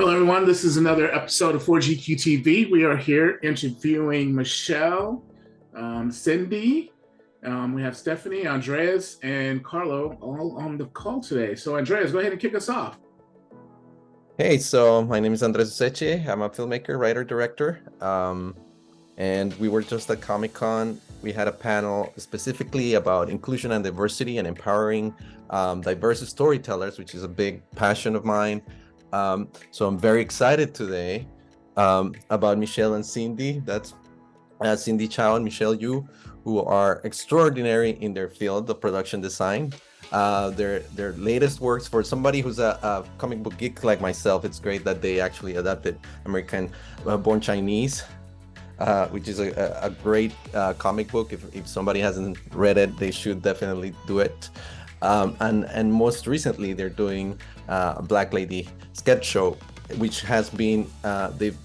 Hello, everyone. This is another episode of 4GQ TV. We are here interviewing Michele, Cindy. We have Stephanie, Andreas, and Carlo all on the call today. So, Andreas, go ahead and kick us off. Hey, so my name is Andres Useche. I'm a filmmaker, writer, director. And we were just at Comic-Con. We had a panel specifically about inclusion and diversity and empowering diverse storytellers, which is a big passion of mine. So I'm very excited today about Michele and Cindy. That's Cindy Chao and Michele Yu, who are extraordinary in their field of production design. Their latest works, for somebody who's a comic book geek like myself, it's great that they actually adapted American Born Chinese, which is a great comic book. If somebody hasn't read it, they should definitely do it. And most recently, they're doing a Black Lady sketch show, which has been, they've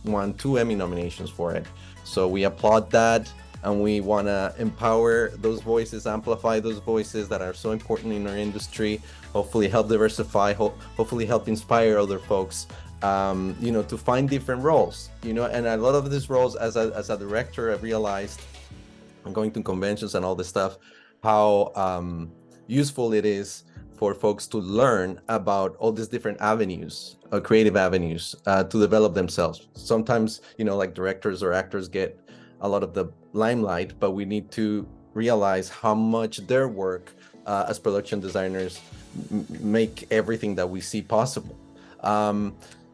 won 2 Emmy nominations for it. So we applaud that, and we want to empower those voices, amplify those voices that are so important in our industry, hopefully help diversify, hopefully help inspire other folks, to find different roles, and a lot of these roles as a director, I've realized, I'm going to conventions and all this stuff, how useful it is for folks to learn about all these different avenues, creative avenues, to develop themselves. Sometimes, like directors or actors get a lot of the limelight, but we need to realize how much their work as production designers make everything that we see possible.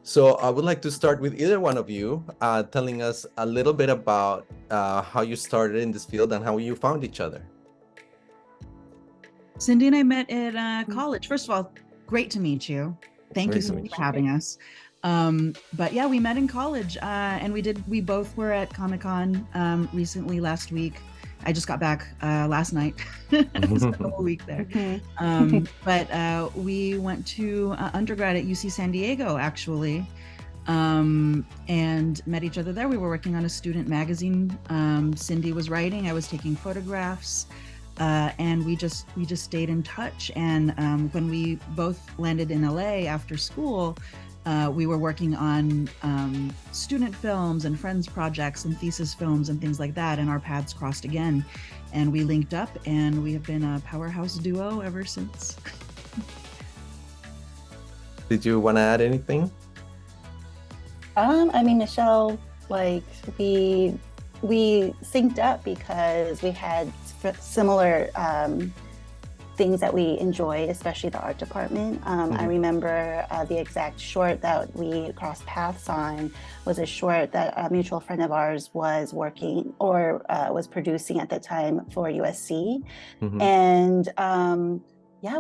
So I would like to start with either one of you telling us a little bit about how you started in this field and how you found each other. Cindy and I met at college. First of all, great to meet you. Thank you so much for having us. But yeah, we met in college, and we both were at Comic-Con recently last week. I just got back last night. It was a whole week there. But we went to undergrad at UC San Diego, actually, and met each other there. We were working on a student magazine. Cindy was writing, I was taking photographs. And we just stayed in touch. And when we both landed in LA after school, we were working on student films and friends projects and thesis films and things like that. And our paths crossed again, and we linked up, and we have been a powerhouse duo ever since. Did you want to add anything? Michele, we synced up because we had similar things that we enjoyed, especially the art department. I remember the exact short that we crossed paths on was a short that a mutual friend of ours was working or was producing at the time for USC. And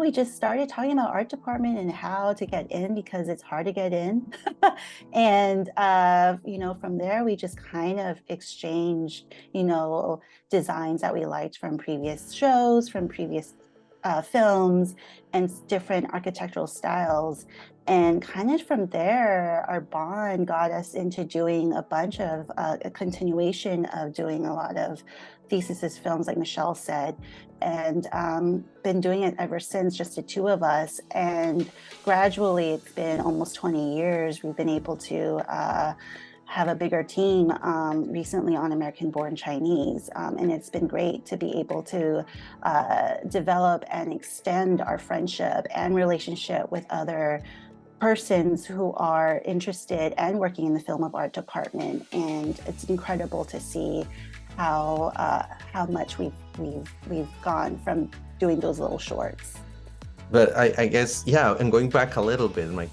we just started talking about art department and how to get in, because it's hard to get in. And, from there, we just kind of exchanged, designs that we liked from previous shows, from previous films, and different architectural styles. And kind of from there, our bond got us into doing a bunch of a continuation of doing a lot of thesis films, like Michele said, and been doing it ever since, just the two of us. And gradually, it's been almost 20 years, we've been able to have a bigger team recently on American Born Chinese. And it's been great to be able to develop and extend our friendship and relationship with other persons who are interested and working in the film of art department. And it's incredible to see how much we've gone from doing those little shorts. But I guess, and going back a little bit, my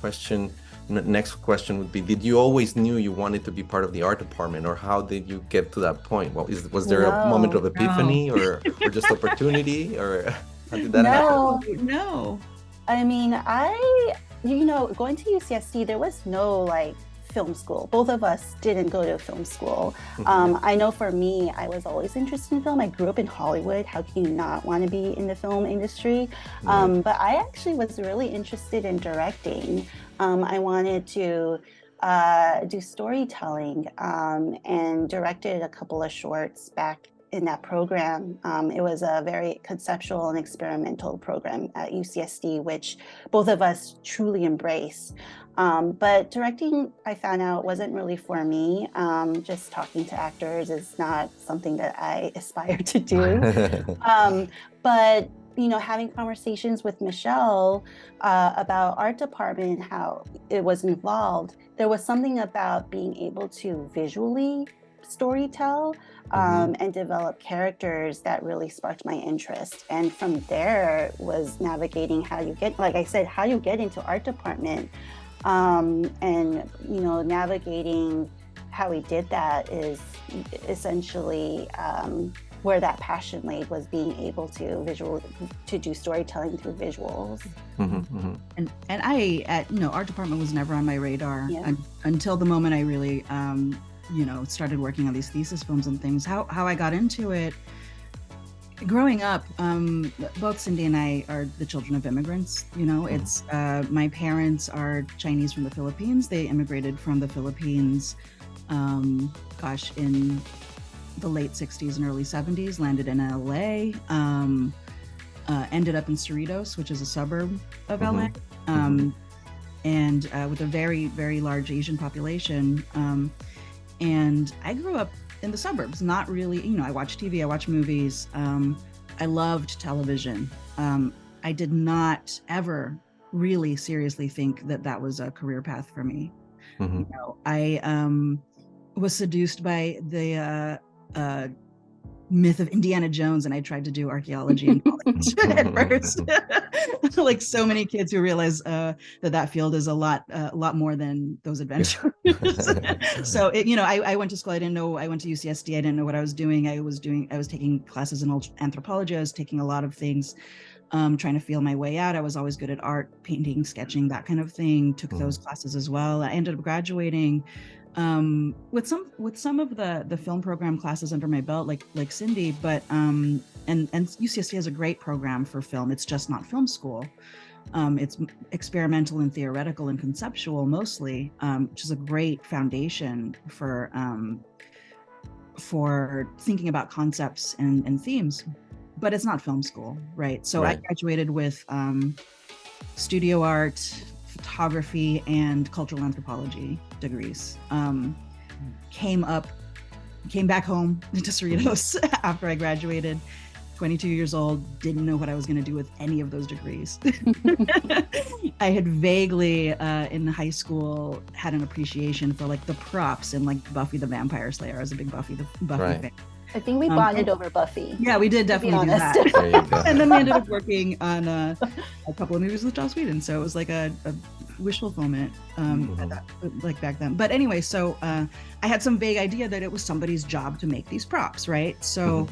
next question would be, did you always knew you wanted to be part of the art department, or how did you get to that point? Was there a moment of epiphany or just opportunity, or how did that happen? No. Going to UCSC, there was no film school. Both of us didn't go to film school. I know for me, I was always interested in film. I grew up in Hollywood. How can you not want to be in the film industry? But I actually was really interested in directing. I wanted to do storytelling, and directed a couple of shorts back in that program. It was a very conceptual and experimental program at UCSD, which both of us truly embrace. But directing, I found out, wasn't really for me. Just talking to actors is not something that I aspire to do. But having conversations with Michele about art department, how it was involved, there was something about being able to visually storytell and develop characters that really sparked my interest. And from there was navigating how you get, like I said, how you get into art department. And navigating how we did that is essentially where that passion laid, was being able to do storytelling through visuals. And I art department was never on my radar until the moment I really started working on these thesis films and things. How I got into it, growing up, both Cindy and I are the children of immigrants. It's my parents are Chinese from the Philippines. They immigrated from the Philippines in the late 60s and early 70s, landed in LA, ended up in Cerritos, which is a suburb of LA, and with a very, very large Asian population. And I grew up in the suburbs, not really, I watched TV, I watched movies. I loved television. I did not ever really seriously think that was a career path for me. I was seduced by the myth of Indiana Jones, and I tried to do archaeology in college at first. Like so many kids who realize that field is a lot more than those adventures. So I went to school. I didn't know. I went to UCSD. I didn't know what I was doing. I was taking classes in anthropology. I was taking a lot of things, trying to feel my way out. I was always good at art, painting, sketching, that kind of thing. Took those classes as well. I ended up graduating with some of the film program classes under my belt, like Cindy, but and UCSD has a great program for film. It's just not film school. It's experimental and theoretical and conceptual mostly, which is a great foundation for thinking about concepts and themes, but it's not film school, right? So I graduated with studio art, photography, and cultural anthropology degrees. Came back home to Cerritos after I graduated, 22 years old, didn't know what I was going to do with any of those degrees. I had vaguely in high school had an appreciation for like the props and like Buffy the Vampire Slayer. I was a big Buffy fan. I think we bonded over Buffy. Yeah, we did definitely do that. There you go. And then we ended up working on a couple of movies with Joss Whedon. So it was like a wish fulfillment like back then. But anyway, so I had some vague idea that it was somebody's job to make these props, right? So,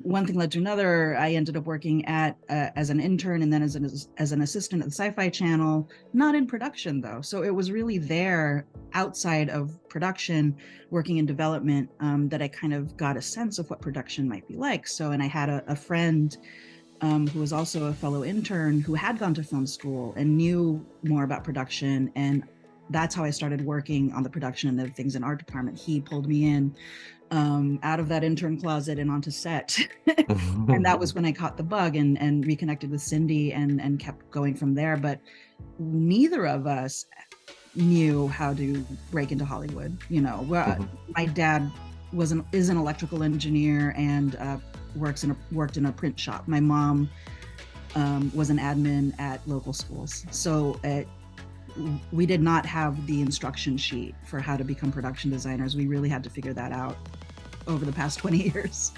one thing led to another. I ended up working as an intern and then as an assistant at the Sci-Fi Channel, not in production though. So it was really there outside of production, working in development, that I kind of got a sense of what production might be like. So, and I had a friend who was also a fellow intern who had gone to film school and knew more about production. And that's how I started working on the production and the things in art department. He pulled me in out of that intern closet and onto set. And that was when I caught the bug and reconnected with Cindy and kept going from there. But neither of us knew how to break into Hollywood. My dad is an electrical engineer and worked in a print shop. My mom was an admin at local schools. So we did not have the instruction sheet for how to become production designers. We really had to figure that out over the past 20 years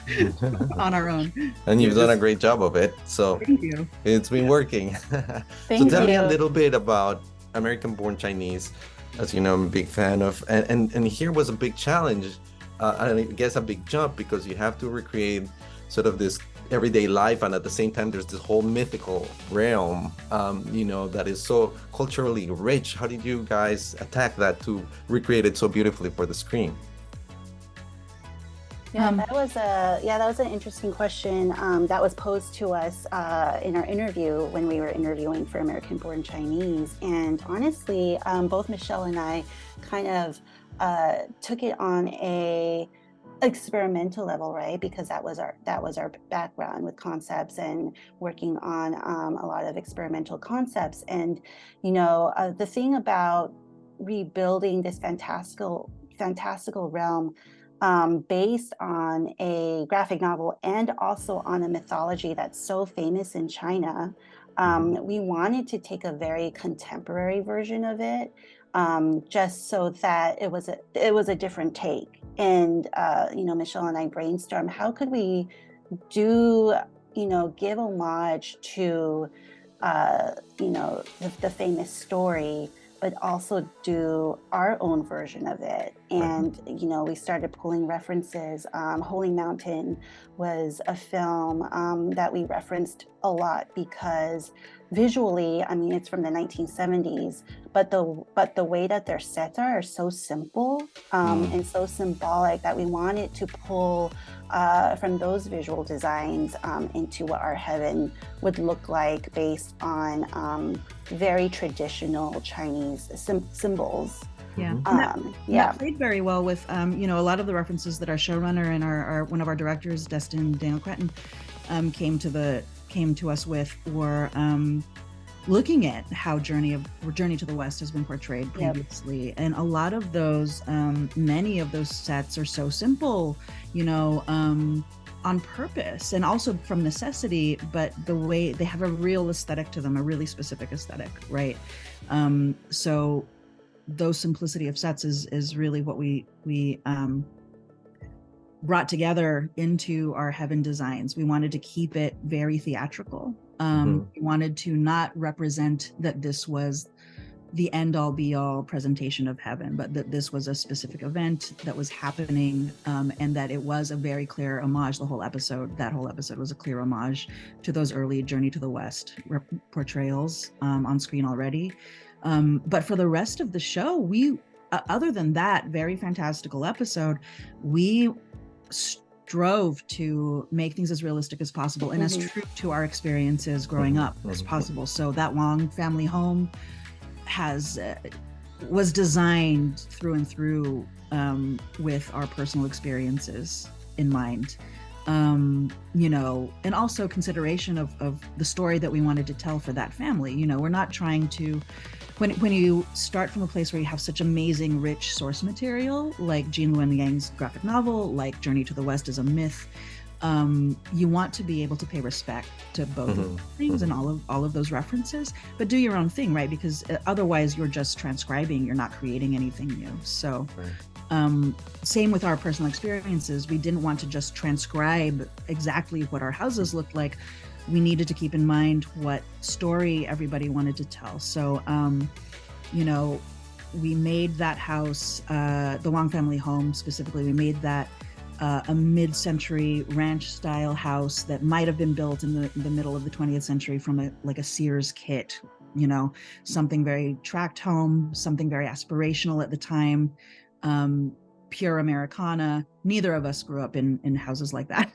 on our own. And you've done a great job of it. So thank you. It's been working. So tell me a little bit about American Born Chinese. As you know, I'm a big fan of, and here was a big challenge, and I guess a big jump, because you have to recreate sort of this everyday life, and at the same time there's this whole mythical realm that is so culturally rich. How did you guys attack that to recreate it so beautifully for the screen? That was an interesting question that was posed to us in our interview when we were interviewing for American Born Chinese. And honestly, both Michele and I kind of took it on a experimental level, right? Because that was our background with concepts and working on a lot of experimental concepts. And the thing about rebuilding this fantastical realm based on a graphic novel and also on a mythology that's so famous in China, we wanted to take a very contemporary version of it, just so that it was a different take. And Michele and I brainstormed, how could we do, give homage to the famous story, but also do our own version of it. And we started pulling references. Holy Mountain was a film that we referenced a lot because visually, I mean, it's from the 1970s, but the way that their sets are so simple and so symbolic that we wanted to pull from those visual designs into what our heaven would look like based on very traditional Chinese symbols. Yeah, that played very well with a lot of the references that our showrunner and our one of our directors, Destin Daniel Cretton, came to us with were looking at how Journey to the West has been portrayed previously. Yep. And a lot of those, many of those sets are so simple, on purpose and also from necessity, but the way they have a real aesthetic to them, a really specific aesthetic, right? So those simplicity of sets is really what we brought together into our heaven designs. We wanted to keep it very theatrical. We wanted to not represent that this was the end all be all presentation of heaven, but that this was a specific event that was happening, and that it was a very clear homage. That whole episode was a clear homage to those early Journey to the West portrayals on screen already. But for the rest of the show, we, other than that very fantastical episode, we strove to make things as realistic as possible and as true to our experiences growing up as possible. So that Wong family home was designed through and through with our personal experiences in mind, and also consideration of the story that we wanted to tell for that family. We're not trying to, when you start from a place where you have such amazing rich source material like Jean Luen Yang's graphic novel, like Journey to the West is a myth, you want to be able to pay respect to both of those things and all of those references, but do your own thing, right? Because otherwise you're just transcribing, you're not creating anything new. So same with our personal experiences. We didn't want to just transcribe exactly what our houses looked like. We needed to keep in mind what story everybody wanted to tell. So we made that house, the Wong family home specifically, we made that a mid-century ranch-style house that might have been built in the middle of the 20th century from a Sears kit, something very tract home, something very aspirational at the time, pure Americana. Neither of us grew up in houses like that,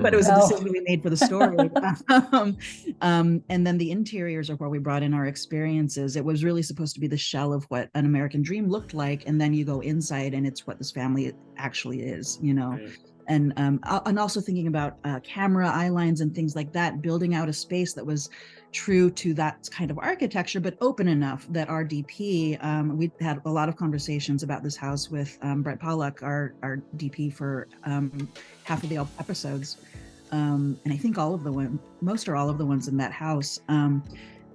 but it was a decision we made for the story. And then the interiors are where we brought in our experiences. It was really supposed to be the shell of what an American dream looked like, and then you go inside and it's what this family actually is, Right. And also thinking about camera eye lines and things like that, building out a space that was true to that kind of architecture, but open enough that our DP, we had a lot of conversations about this house with Brett Pollack, our DP for half of the episodes. And I think most or all of the ones in that house,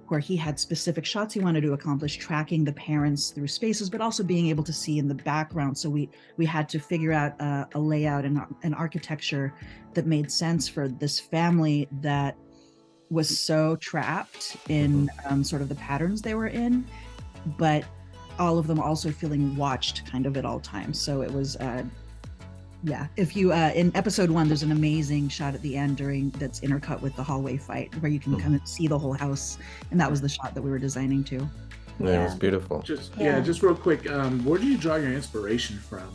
where he had specific shots he wanted to accomplish, tracking the parents through spaces, but also being able to see in the background. So we had to figure out a layout and an architecture that made sense for this family that was so trapped in sort of the patterns they were in, but all of them also feeling watched kind of at all times. So it was, if you, in episode 1, there's an amazing shot at the end that's intercut with the hallway fight where you can kind of see the whole house. And that was the shot that we were designing too. Yeah, it was beautiful. Just real quick, where did you draw your inspiration from?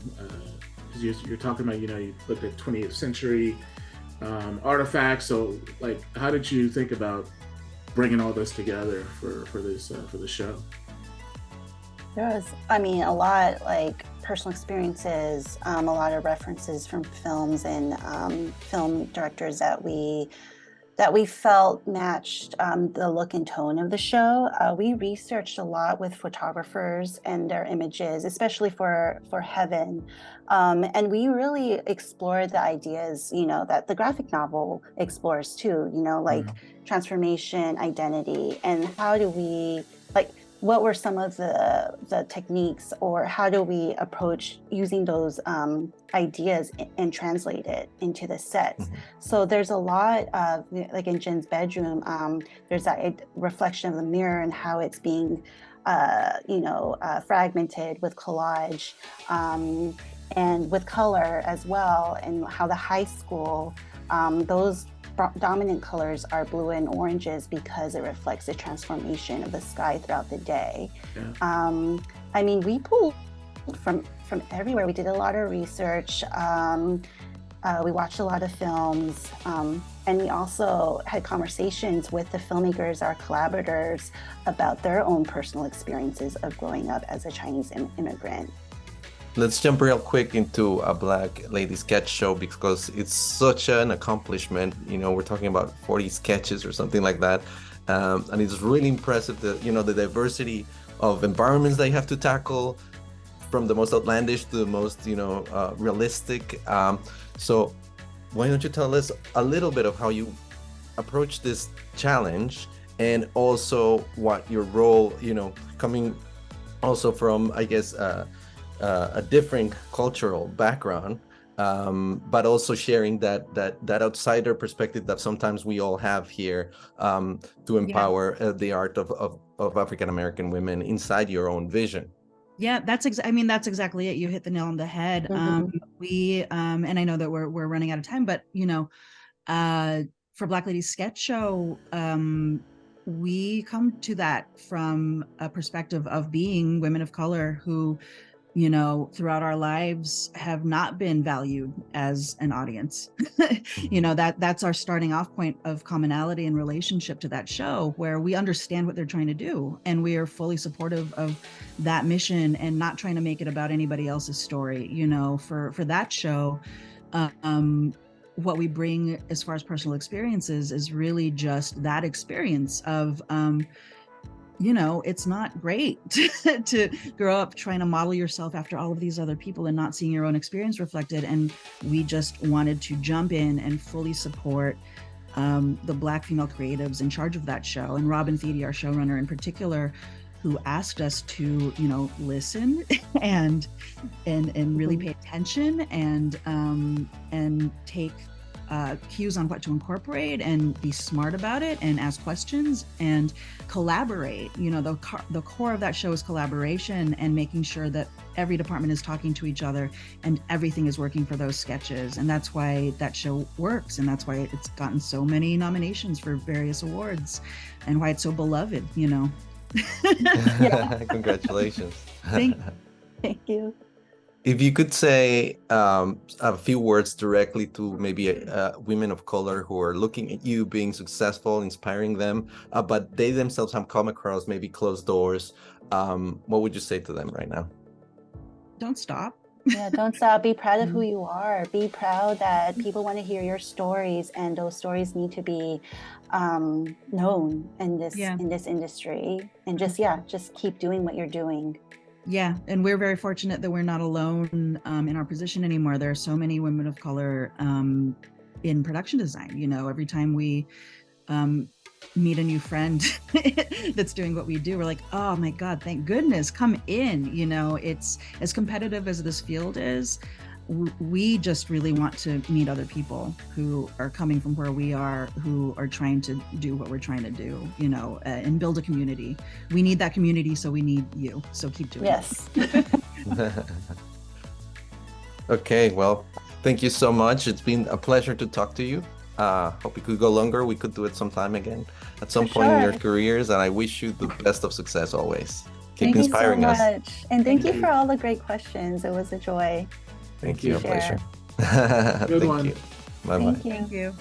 Because you're talking about, you looked at 20th century artifacts. So like, how did you think about bringing all this together for the show? There was, a lot, like personal experiences, a lot of references from films and film directors that we felt matched the look and tone of the show. We researched a lot with photographers and their images, especially for Heaven. And we really explored the ideas, that the graphic novel explores too, like transformation, identity, and how do we, what were some of the techniques, or how do we approach using those ideas and translate it into the sets? So there's a lot of, like in Jin's bedroom, there's that reflection of the mirror and how it's being, fragmented with collage, and with color as well, and how the high school, those dominant colors are blue and oranges because it reflects the transformation of the sky throughout the day. We pulled from everywhere. We did a lot of research. We watched a lot of films, and we also had conversations with the filmmakers, our collaborators, about their own personal experiences of growing up as a Chinese immigrant. Let's jump real quick into a Black Lady sketch show, because it's such an accomplishment. We're talking about 40 sketches or something like that. And it's really impressive that, the diversity of environments they have to tackle, from the most outlandish to the most, realistic. So why don't you tell us a little bit of how you approach this challenge, and also what your role, coming also from, I guess, a different cultural background, but also sharing that outsider perspective that sometimes we all have here, to empower the art of African American women inside your own vision. Yeah, that's exactly it. You hit the nail on the head. We and I know that we're running out of time, but for Black Lady Sketch Show, we come to that from a perspective of being women of color who, throughout our lives have not been valued as an audience. That's our starting off point of commonality in relationship to that show, where we understand what they're trying to do, and we are fully supportive of that mission and not trying to make it about anybody else's story. For that show, what we bring as far as personal experiences is really just that experience of, it's not great to grow up trying to model yourself after all of these other people and not seeing your own experience reflected. And we just wanted to jump in and fully support the Black female creatives in charge of that show. And Robin Thede, our showrunner in particular, who asked us to, listen and really pay attention and take cues on what to incorporate and be smart about it and ask questions and collaborate. The core of that show is collaboration and making sure that every department is talking to each other and everything is working for those sketches. And that's why that show works, and that's why it's gotten so many nominations for various awards, and why it's so beloved. Congratulations. Thank you. If you could say a few words directly to maybe women of color who are looking at you being successful, inspiring them, but they themselves have come across maybe closed doors, what would you say to them right now? Don't stop. Yeah, don't stop. Be proud of who you are. Be proud that people want to hear your stories, and those stories need to be known in this industry. And just keep doing what you're doing. Yeah, and we're very fortunate that we're not alone in our position anymore. There are so many women of color in production design. Every time we meet a new friend that's doing what we do, we're like, oh my God, thank goodness, come in. It's as competitive as this field is. We just really want to meet other people who are coming from where we are, who are trying to do what we're trying to do, and build a community. We need that community, so we need you. So keep doing it. Okay, well, thank you so much. It's been a pleasure to talk to you. Hope we could go longer. We could do it sometime again at some point in your careers, and I wish you the best of success always. Keep inspiring us. Thank you so much. And thank you for all the great questions. It was a joy. Thank you. A pleasure. Good one. You. Bye-bye. Thank you.